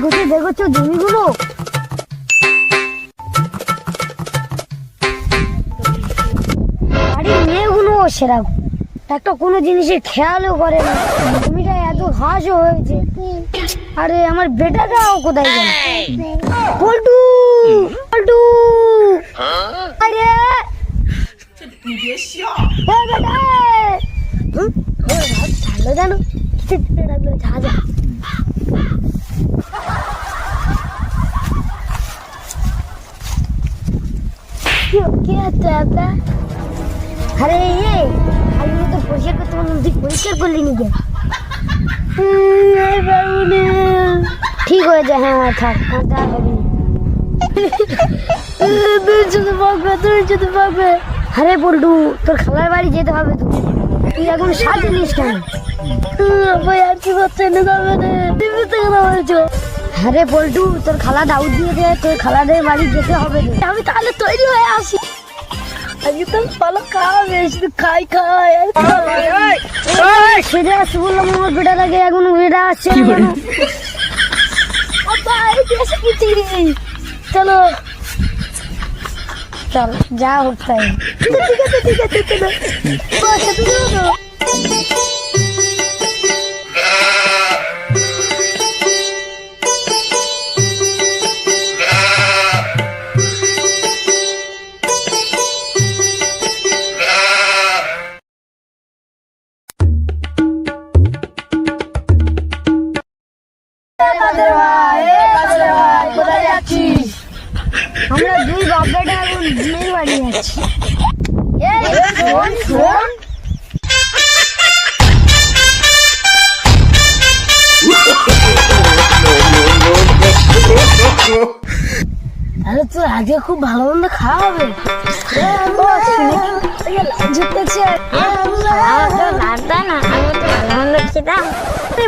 দেখছো জমিগুলো, বাড়ির মেয়েগুলো সেরকম একটা কোনো জিনিসের খেয়ালও করে না। জমিটা এত ঘাসও হয়েছে। আরে আমার বেটাটাও কোথায় গেল? পল্টু পল্টু, আরে ভালো জানো যা যা। আরে আমি তো পরিষ্কার করতে বললাম, তুই পরিষ্কার করলি নি কেন? ঠিক হয়ে যায়, হ্যাঁ থাক, কাঁচা হবে না। আরে বল্টু, তোর খালার বাড়ি যেতে হবে তো, তুই এখন সাথে নিস কেন? আর কি করতে আরে বল্টু, তোর খালা দাউদ দিয়ে দে, তোর খালাদের বাড়ি যেতে হবে। আমি তাহলে তৈরি হয়ে আসি। আজকে তো ভালো খাওয়াবে, শুধু খাই সেটা আসছে বললাম। আমার বেটাটাকে এখন বেটা আসছে। চলো চল, যা হোক তাই। ঠিক আছে চলো। আমরা দুই বাপ বেটা এখন মেয়ের বাড়ি যাচ্ছি। তাহলে তো আজকে খুব ভালো মন্দ খাওয়া হবে।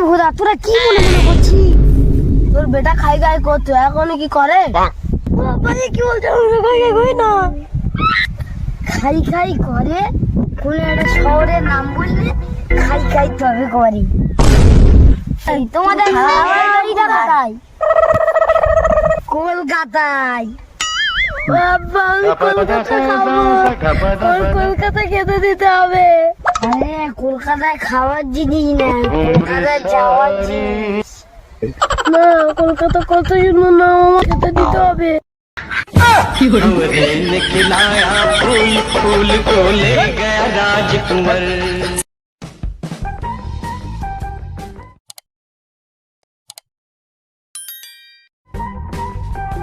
ভোদা, তোরা কি মনে মনে করছিস? তোর বেটা খাই গাই করতো, এখন কি করে? কি বলছো? না খাই খাই করে, কোনো একটা শহরের নাম বললে খাই খাই তবে করে। তোমাদের বাড়িটা কোথায়? কলকাতায়। বাবা, আমি কলকাতা খাবো, কলকাতা খেতে দিতে হবে। আরে কলকাতায় খাওয়ার জিনিস না, কলকাতায় যাওয়ার জিনিস। না, কলকাতা কত জন্য না, খেতে দিতে হবে। खिलाया फूल फूल को ले गया राजकुंवर।